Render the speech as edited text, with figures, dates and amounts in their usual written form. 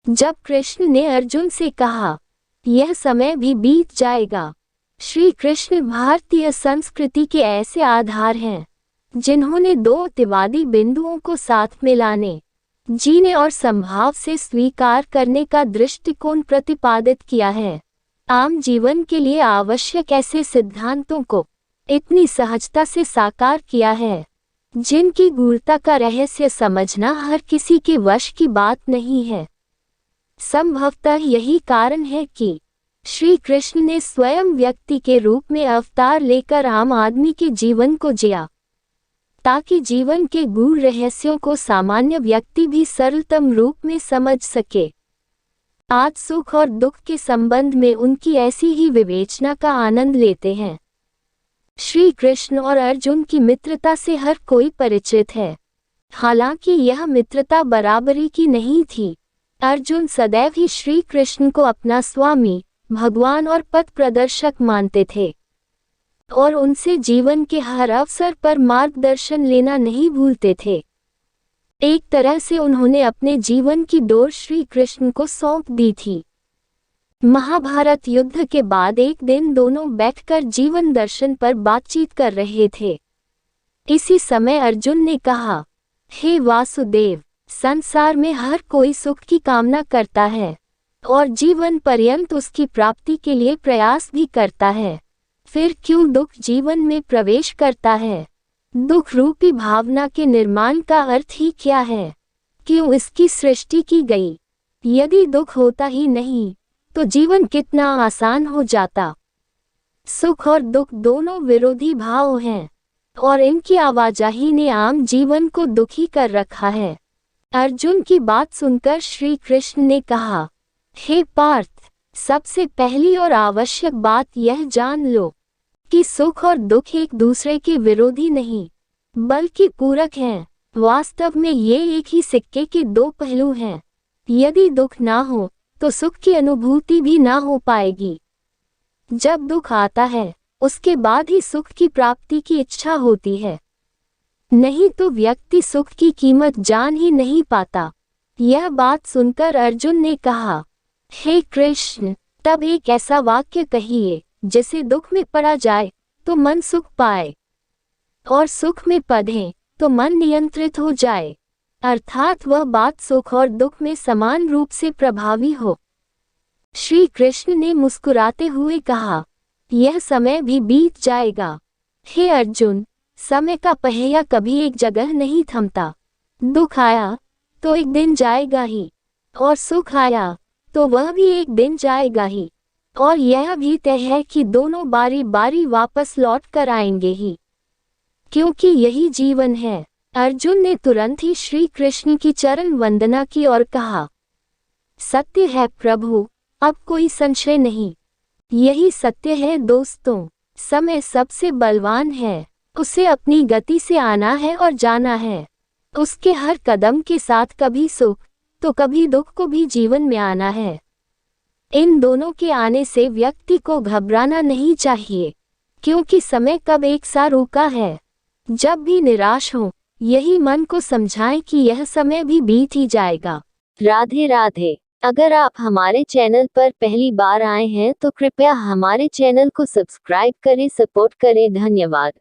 जब कृष्ण ने अर्जुन से कहा, यह समय भी बीत जाएगा। श्री कृष्ण भारतीय संस्कृति के ऐसे आधार हैं जिन्होंने दो अतिवादी बिंदुओं को साथ में लाने, जीने और संभाव से स्वीकार करने का दृष्टिकोण प्रतिपादित किया है। आम जीवन के लिए आवश्यक ऐसे सिद्धांतों को इतनी सहजता से साकार किया है जिनकी गूढ़ता का रहस्य समझना हर किसी के वश की बात नहीं है। संभवतः यही कारण है कि श्री कृष्ण ने स्वयं व्यक्ति के रूप में अवतार लेकर आम आदमी के जीवन को जिया, ताकि जीवन के गूढ़ रहस्यों को सामान्य व्यक्ति भी सरलतम रूप में समझ सके। आज सुख और दुख के संबंध में उनकी ऐसी ही विवेचना का आनंद लेते हैं। श्री कृष्ण और अर्जुन की मित्रता से हर कोई परिचित है। हालांकि यह मित्रता बराबरी की नहीं थी। अर्जुन सदैव ही श्री कृष्ण को अपना स्वामी, भगवान और पथ प्रदर्शक मानते थे और उनसे जीवन के हर अवसर पर मार्गदर्शन लेना नहीं भूलते थे। एक तरह से उन्होंने अपने जीवन की डोर श्री कृष्ण को सौंप दी थी। महाभारत युद्ध के बाद एक दिन दोनों बैठकर जीवन दर्शन पर बातचीत कर रहे थे। इसी समय अर्जुन ने कहा, हे वासुदेव, संसार में हर कोई सुख की कामना करता है और जीवन पर्यंत उसकी प्राप्ति के लिए प्रयास भी करता है। फिर क्यों दुख जीवन में प्रवेश करता है? दुख रूपी भावना के निर्माण का अर्थ ही क्या है? क्यों इसकी सृष्टि की गई? यदि दुख होता ही नहीं तो जीवन कितना आसान हो जाता। सुख और दुख दोनों विरोधी भाव हैं और इनकी आवाजाही ने आम जीवन को दुखी कर रखा है। अर्जुन की बात सुनकर श्री कृष्ण ने कहा, हे पार्थ, सबसे पहली और आवश्यक बात यह जान लो कि सुख और दुख एक दूसरे के विरोधी नहीं बल्कि पूरक हैं। वास्तव में ये एक ही सिक्के के दो पहलू हैं। यदि दुख ना हो तो सुख की अनुभूति भी ना हो पाएगी। जब दुख आता है उसके बाद ही सुख की प्राप्ति की इच्छा होती है, नहीं तो व्यक्ति सुख की कीमत जान ही नहीं पाता। यह बात सुनकर अर्जुन ने कहा, हे कृष्ण, तब एक ऐसा वाक्य कहिए जिसे दुख में पड़ा जाए तो मन सुख पाए और सुख में पड़े तो मन नियंत्रित हो जाए, अर्थात वह बात सुख और दुख में समान रूप से प्रभावी हो। श्री कृष्ण ने मुस्कुराते हुए कहा, यह समय भी बीत जाएगा। हे अर्जुन, समय का पहिया कभी एक जगह नहीं थमता। दुख आया तो एक दिन जाएगा ही और सुख आया तो वह भी एक दिन जाएगा ही, और यह भी तय है कि दोनों बारी बारी वापस लौट कर आएंगे ही, क्योंकि यही जीवन है। अर्जुन ने तुरंत ही श्री कृष्ण की चरण वंदना की और कहा, सत्य है प्रभु, अब कोई संशय नहीं। यही सत्य है दोस्तों, समय सबसे बलवान है। उसे अपनी गति से आना है और जाना है। उसके हर कदम के साथ कभी सुख तो कभी दुख को भी जीवन में आना है। इन दोनों के आने से व्यक्ति को घबराना नहीं चाहिए, क्योंकि समय कब एक सा रुका है। जब भी निराश हो, यही मन को समझाएं कि यह समय भी बीत ही जाएगा। राधे राधे। अगर आप हमारे चैनल पर पहली बार आए हैं तो कृपया हमारे चैनल को सब्सक्राइब करें, सपोर्ट करें। धन्यवाद।